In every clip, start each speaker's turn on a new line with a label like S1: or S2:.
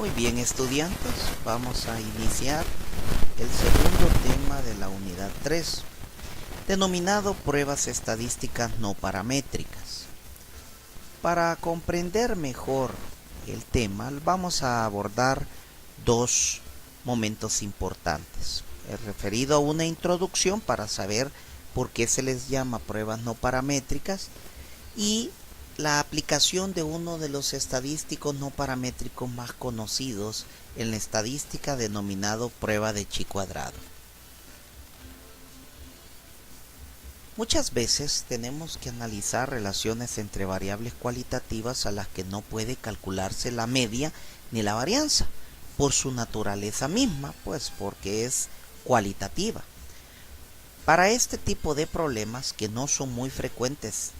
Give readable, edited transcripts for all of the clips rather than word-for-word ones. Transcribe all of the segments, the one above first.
S1: Muy bien, estudiantes, vamos a iniciar el segundo tema de la unidad 3, denominado pruebas estadísticas no paramétricas. Para comprender mejor el tema, vamos a abordar dos momentos importantes. El referido a una introducción para saber por qué se les llama pruebas no paramétricas y la aplicación de uno de los estadísticos no paramétricos más conocidos en la estadística, denominado prueba de chi cuadrado. Muchas veces tenemos que analizar relaciones entre variables cualitativas a las que no puede calcularse la media ni la varianza, por su naturaleza misma, pues porque es cualitativa. Para este tipo de problemas, que no son muy frecuentes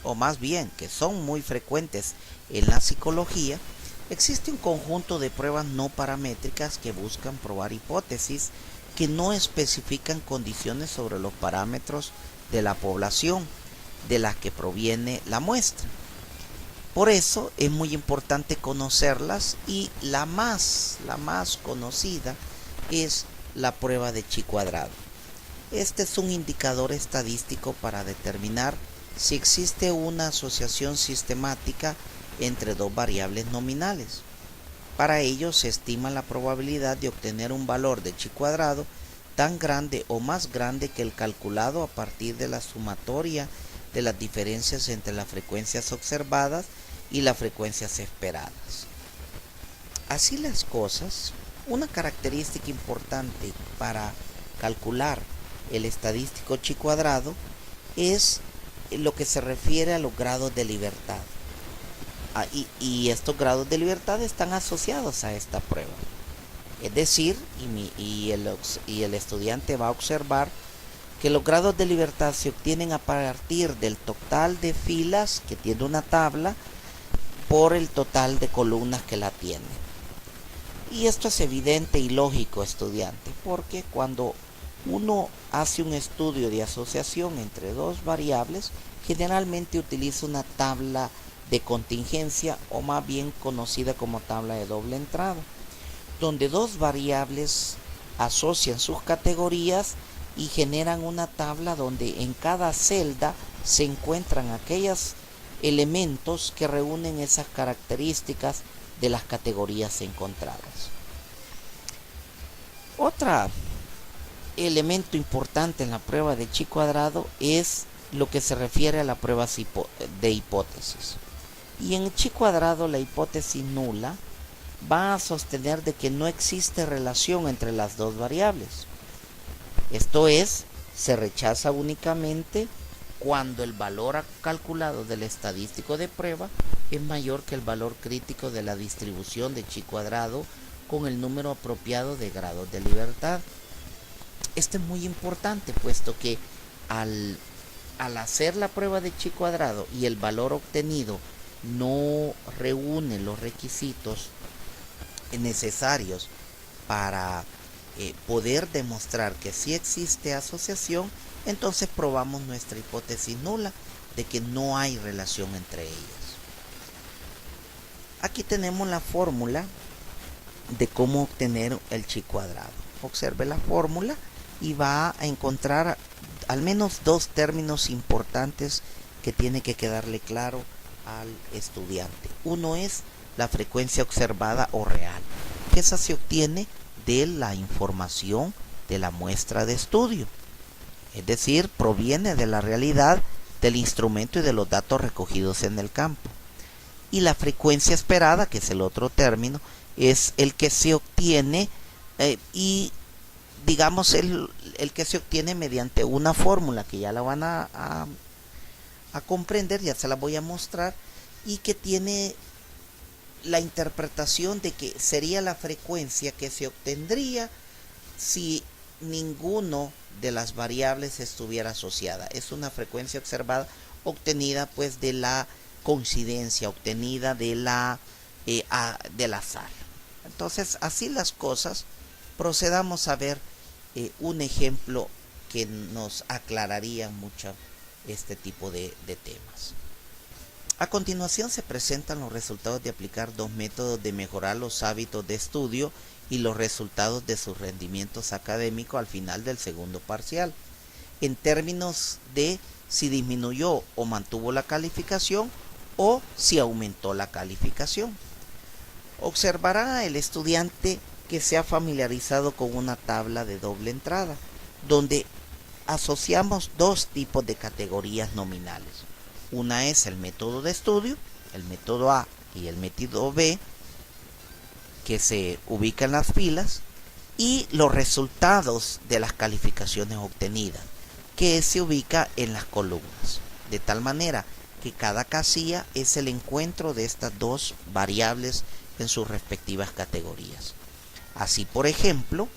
S1: o más bien que son muy frecuentes en la psicología, existe un conjunto de pruebas no paramétricas que buscan probar hipótesis que no especifican condiciones sobre los parámetros de la población de la que proviene la muestra. Por eso es muy importante conocerlas, y la más conocida es la prueba de chi cuadrado. Este es un indicador estadístico para determinar si existe una asociación sistemática entre dos variables nominales. Para ello se estima la probabilidad de obtener un valor de chi cuadrado tan grande o más grande que el calculado a partir de la sumatoria de las diferencias entre las frecuencias observadas y las frecuencias esperadas. Así las cosas, una característica importante para calcular el estadístico chi cuadrado es lo que se refiere a los grados de libertad. Y estos grados de libertad están asociados a esta prueba. Es decir, y el estudiante va a observar que los grados de libertad se obtienen a partir del total de filas que tiene una tabla por el total de columnas que la tiene. Y esto es evidente y lógico, estudiante, porque cuando uno hace un estudio de asociación entre dos variables, generalmente utiliza una tabla de contingencia, o más bien conocida como tabla de doble entrada, donde dos variables asocian sus categorías y generan una tabla donde en cada celda se encuentran aquellos elementos que reúnen esas características de las categorías encontradas. Otro elemento importante en la prueba de chi cuadrado es lo que se refiere a la prueba de hipótesis. Y en chi cuadrado, la hipótesis nula va a sostener de que no existe relación entre las dos variables. Esto es, se rechaza únicamente cuando el valor calculado del estadístico de prueba es mayor que el valor crítico de la distribución de chi cuadrado con el número apropiado de grados de libertad. Esto es muy importante, puesto que al hacer la prueba de chi cuadrado y el valor obtenido no reúne los requisitos necesarios para poder demostrar que sí existe asociación, entonces probamos nuestra hipótesis nula de que no hay relación entre ellas. Aquí tenemos la fórmula de cómo obtener el chi cuadrado. Observe la fórmula y va a encontrar al menos dos términos importantes que tiene que quedarle claro al estudiante. Uno es la frecuencia observada o real, que esa se obtiene de la información de la muestra de estudio, es decir, proviene de la realidad del instrumento y de los datos recogidos en el campo. Y la frecuencia esperada, que es el otro término, es el que se obtiene y digamos el que se obtiene mediante una fórmula que ya la van a comprender, ya se la voy a mostrar, y que tiene la interpretación de que sería la frecuencia que se obtendría si ninguno de las variables estuviera asociada. Es una frecuencia observada obtenida pues de la coincidencia, obtenida de del azar. Entonces, así las cosas, procedamos a ver un ejemplo que nos aclararía mucho este tipo de temas. A continuación se presentan los resultados de aplicar dos métodos de mejorar los hábitos de estudio y los resultados de sus rendimientos académicos al final del segundo parcial, en términos de si disminuyó o mantuvo la calificación o si aumentó la calificación. Observará el estudiante que se ha familiarizado con una tabla de doble entrada, donde asociamos dos tipos de categorías nominales. Una es el método de estudio, el método A y el método B, que se ubica en las filas, y los resultados de las calificaciones obtenidas, que se ubica en las columnas, de tal manera que cada casilla es el encuentro de estas dos variables en sus respectivas categorías. Así, por ejemplo,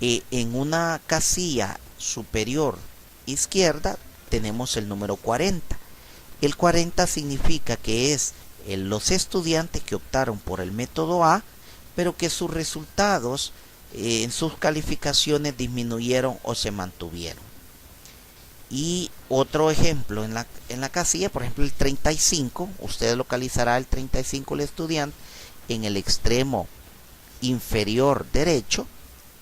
S1: en una casilla superior izquierda tenemos el número 40. El 40 significa que es los estudiantes que optaron por el método A, pero que sus resultados en sus calificaciones disminuyeron o se mantuvieron. Y otro ejemplo en la casilla, por ejemplo el 35, usted localizará el 35 el estudiante en el extremo inferior derecho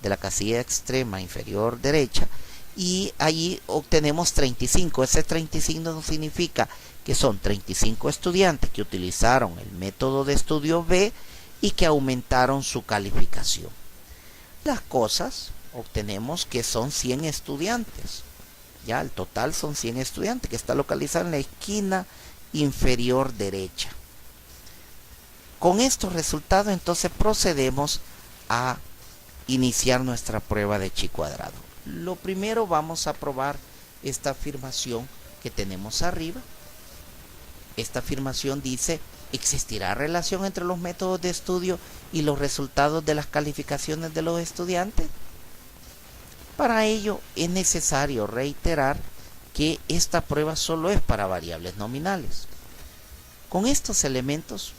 S1: de la casilla extrema inferior derecha, y allí obtenemos 35. Ese 35 significa que son 35 estudiantes que utilizaron el método de estudio B y que aumentaron su calificación. Las cosas obtenemos que son 100 estudiantes. Ya el total son 100 estudiantes, que está localizado en la esquina inferior derecha. Con estos resultados entonces procedemos a iniciar nuestra prueba de chi cuadrado. Lo primero, vamos a probar esta afirmación que tenemos arriba. Esta afirmación dice: ¿existirá relación entre los métodos de estudio y los resultados de las calificaciones de los estudiantes? Para ello es necesario reiterar que esta prueba solo es para variables nominales. Con estos elementos,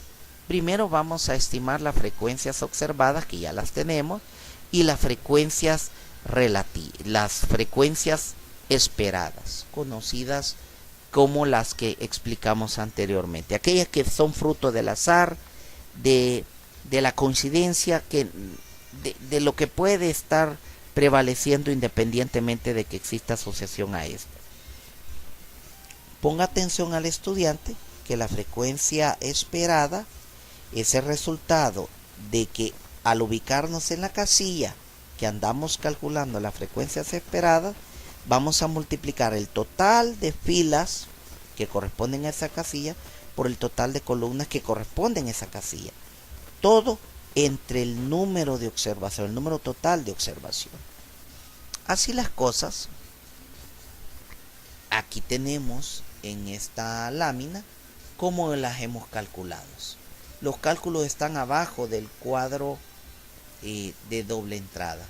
S1: primero vamos a estimar las frecuencias observadas, que ya las tenemos, y las frecuencias esperadas, conocidas como las que explicamos anteriormente, aquellas que son fruto del azar, de la coincidencia, de lo que puede estar prevaleciendo independientemente de que exista asociación a esto. Ponga atención al estudiante que la frecuencia esperada es el resultado de que al ubicarnos en la casilla que andamos calculando las frecuencias esperadas, vamos a multiplicar el total de filas que corresponden a esa casilla por el total de columnas que corresponden a esa casilla. Todo entre el número de observación, el número total de observación. Así las cosas, aquí tenemos en esta lámina cómo las hemos calculado. Los cálculos están abajo del cuadro de doble entrada.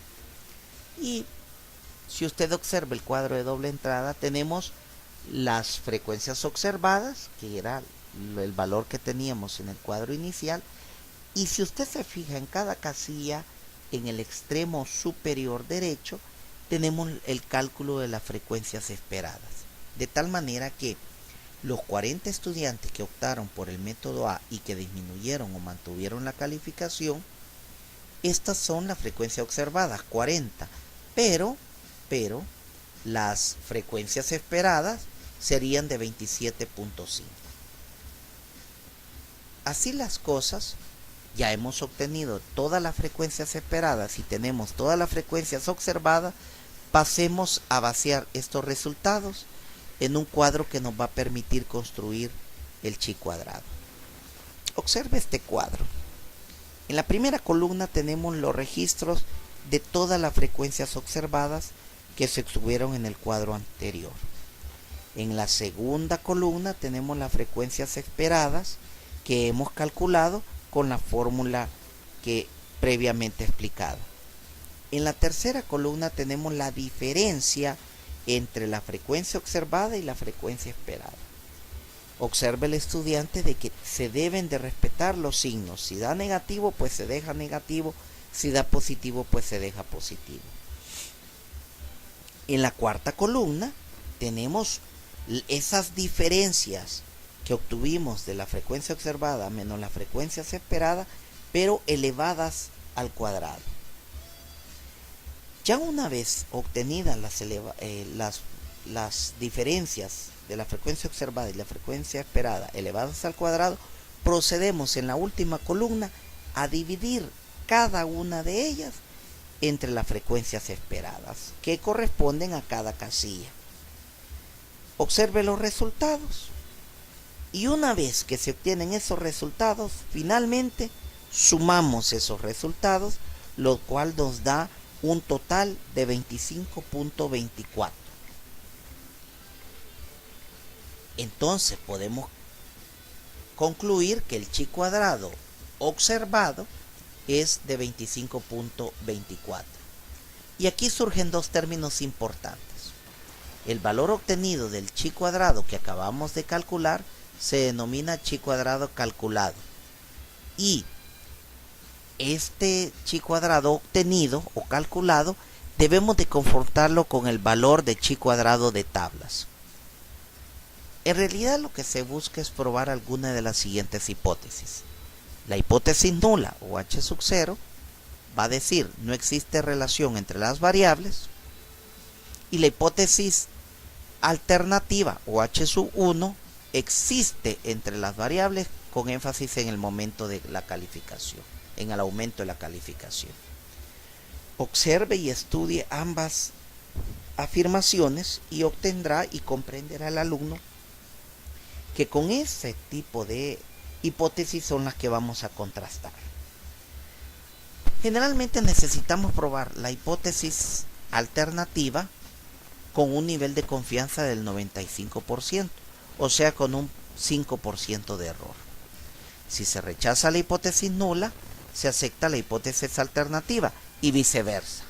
S1: Y si usted observa el cuadro de doble entrada, tenemos las frecuencias observadas, que era el valor que teníamos en el cuadro inicial. Y si usted se fija en cada casilla, en el extremo superior derecho, tenemos el cálculo de las frecuencias esperadas. De tal manera que los 40 estudiantes que optaron por el método A y que disminuyeron o mantuvieron la calificación, estas son las frecuencias observadas, 40. Pero las frecuencias esperadas serían de 27.5. Así las cosas, ya hemos obtenido todas las frecuencias esperadas y tenemos todas las frecuencias observadas. Pasemos a vaciar estos resultados en un cuadro que nos va a permitir construir el chi cuadrado. Observe este cuadro. En la primera columna tenemos los registros de todas las frecuencias observadas que se obtuvieron en el cuadro anterior. En la segunda columna tenemos las frecuencias esperadas que hemos calculado con la fórmula que previamente explicado. En la tercera columna tenemos la diferencia entre la frecuencia observada y la frecuencia esperada. Observe el estudiante de que se deben de respetar los signos. Si da negativo, pues se deja negativo. Si da positivo, pues se deja positivo. En la cuarta columna tenemos esas diferencias que que obtuvimos de la frecuencia observada menos las frecuencias esperadas, pero elevadas al cuadrado. Ya una vez obtenidas las diferencias de la frecuencia observada y la frecuencia esperada elevadas al cuadrado, procedemos en la última columna a dividir cada una de ellas entre las frecuencias esperadas, que corresponden a cada casilla. Observe los resultados. Y una vez que se obtienen esos resultados, finalmente sumamos esos resultados, lo cual nos da un total de 25.24. Entonces podemos concluir que el chi cuadrado observado es de 25.24. Y aquí surgen dos términos importantes. El valor obtenido del chi cuadrado que acabamos de calcular se denomina chi cuadrado calculado. Y este chi cuadrado obtenido o calculado debemos de confrontarlo con el valor de chi cuadrado de tablas. En realidad lo que se busca es probar alguna de las siguientes hipótesis. La hipótesis nula o h sub 0 va a decir no existe relación entre las variables, y la hipótesis alternativa o h sub 1 existe entre las variables, con énfasis en el momento de la calificación, en el aumento de la calificación. Observe y estudie ambas afirmaciones y obtendrá y comprenderá el alumno que con ese tipo de hipótesis son las que vamos a contrastar. Generalmente necesitamos probar la hipótesis alternativa con un nivel de confianza del 95%, o sea, con un 5% de error. Si se rechaza la hipótesis nula, se acepta la hipótesis alternativa y viceversa.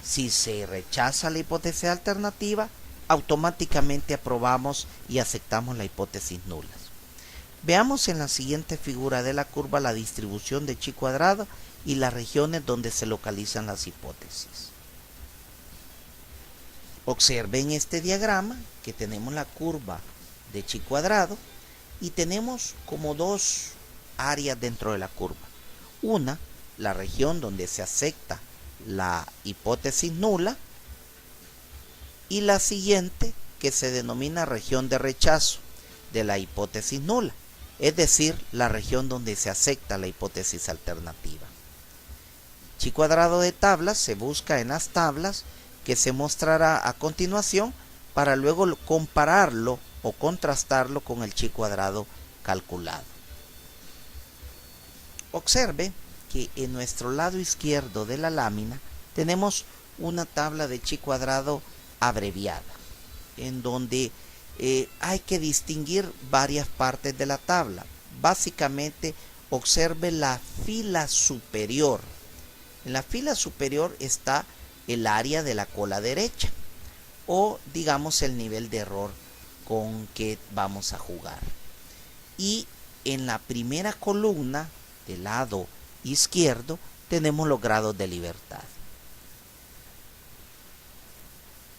S1: Si se rechaza la hipótesis alternativa, automáticamente aprobamos y aceptamos la hipótesis nula. Veamos en la siguiente figura de la curva la distribución de chi cuadrado y las regiones donde se localizan las hipótesis. Observen este diagrama que tenemos la curva de chi cuadrado y tenemos como dos áreas dentro de la curva. Una, la región donde se acepta la hipótesis nula, y la siguiente que se denomina región de rechazo de la hipótesis nula, es decir, la región donde se acepta la hipótesis alternativa. Chi cuadrado de tablas se busca en las tablas que se mostrará a continuación para luego compararlo o contrastarlo con el chi cuadrado calculado. Observe que en nuestro lado izquierdo de la lámina tenemos una tabla de chi cuadrado abreviada, en donde hay que distinguir varias partes de la tabla. Básicamente, observe la fila superior. En la fila superior está el área de la cola derecha, o digamos el nivel de error con que vamos a jugar. Y en la primera columna del lado izquierdo tenemos los grados de libertad.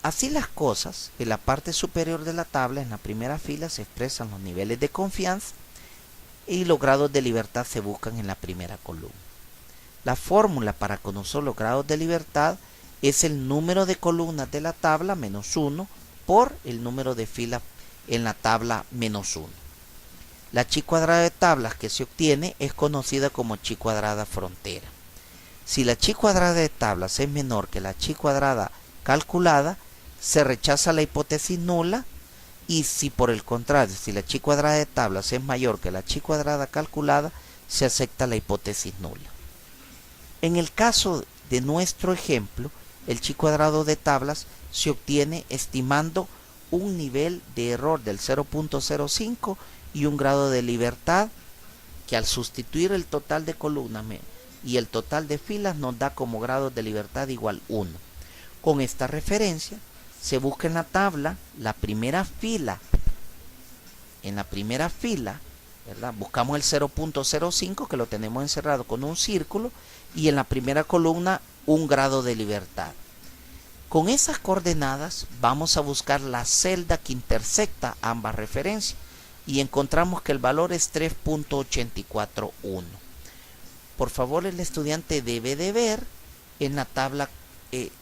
S1: Así las cosas, en la parte superior de la tabla, en la primera fila, se expresan los niveles de confianza y los grados de libertad se buscan en la primera columna. La fórmula para conocer los grados de libertad es el número de columnas de la tabla menos 1 por el número de filas en la tabla menos 1. La chi cuadrada de tablas que se obtiene es conocida como chi cuadrada frontera. Si la chi cuadrada de tablas es menor que la chi cuadrada calculada, se rechaza la hipótesis nula, y si por el contrario, si la chi cuadrada de tablas es mayor que la chi cuadrada calculada, se acepta la hipótesis nula. En el caso de nuestro ejemplo, el chi cuadrado de tablas se obtiene estimando un nivel de error del 0.05 y un grado de libertad que, al sustituir el total de columnas y el total de filas, nos da como grado de libertad igual 1. Con esta referencia se busca en la tabla la primera fila. En la primera fila, ¿verdad?, buscamos el 0.05, que lo tenemos encerrado con un círculo, y en la primera columna un grado de libertad. Con esas coordenadas vamos a buscar la celda que intersecta ambas referencias. y encontramos que el valor es 3.841. Por favor, el estudiante debe de ver en la tabla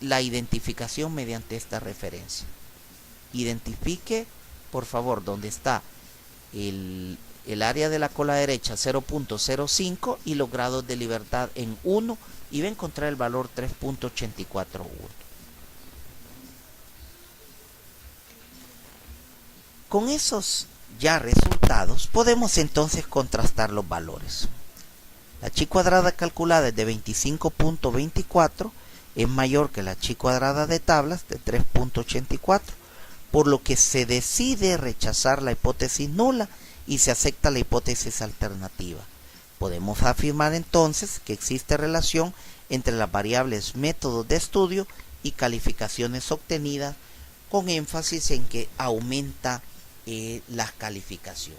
S1: la identificación mediante esta referencia. Identifique, por favor, donde está el área de la cola derecha 0.05 y los grados de libertad en 1 y va a encontrar el valor 3.841. Con esos ya resultados podemos entonces contrastar los valores. La chi cuadrada calculada es de 25.24, es mayor que la chi cuadrada de tablas de 3.84, por lo que se decide rechazar la hipótesis nula y se acepta la hipótesis alternativa. Podemos afirmar entonces que existe relación entre las variables métodos de estudio y calificaciones obtenidas, con énfasis en que aumenta las calificaciones.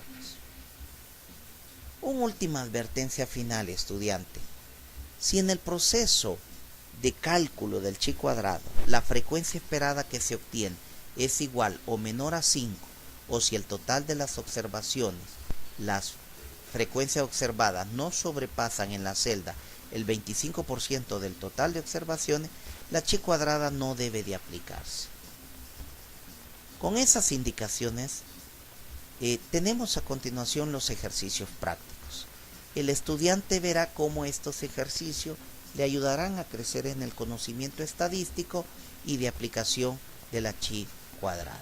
S1: Una última advertencia final, estudiante. Si en el proceso de cálculo del chi cuadrado la frecuencia esperada que se obtiene es igual o menor a 5, o si el total de las observaciones, las frecuencias observadas no sobrepasan en la celda el 25% del total de observaciones, la chi cuadrada no debe de aplicarse. Con esas indicaciones tenemos a continuación los ejercicios prácticos. El estudiante verá cómo estos ejercicios le ayudarán a crecer en el conocimiento estadístico y de aplicación de la chi cuadrada.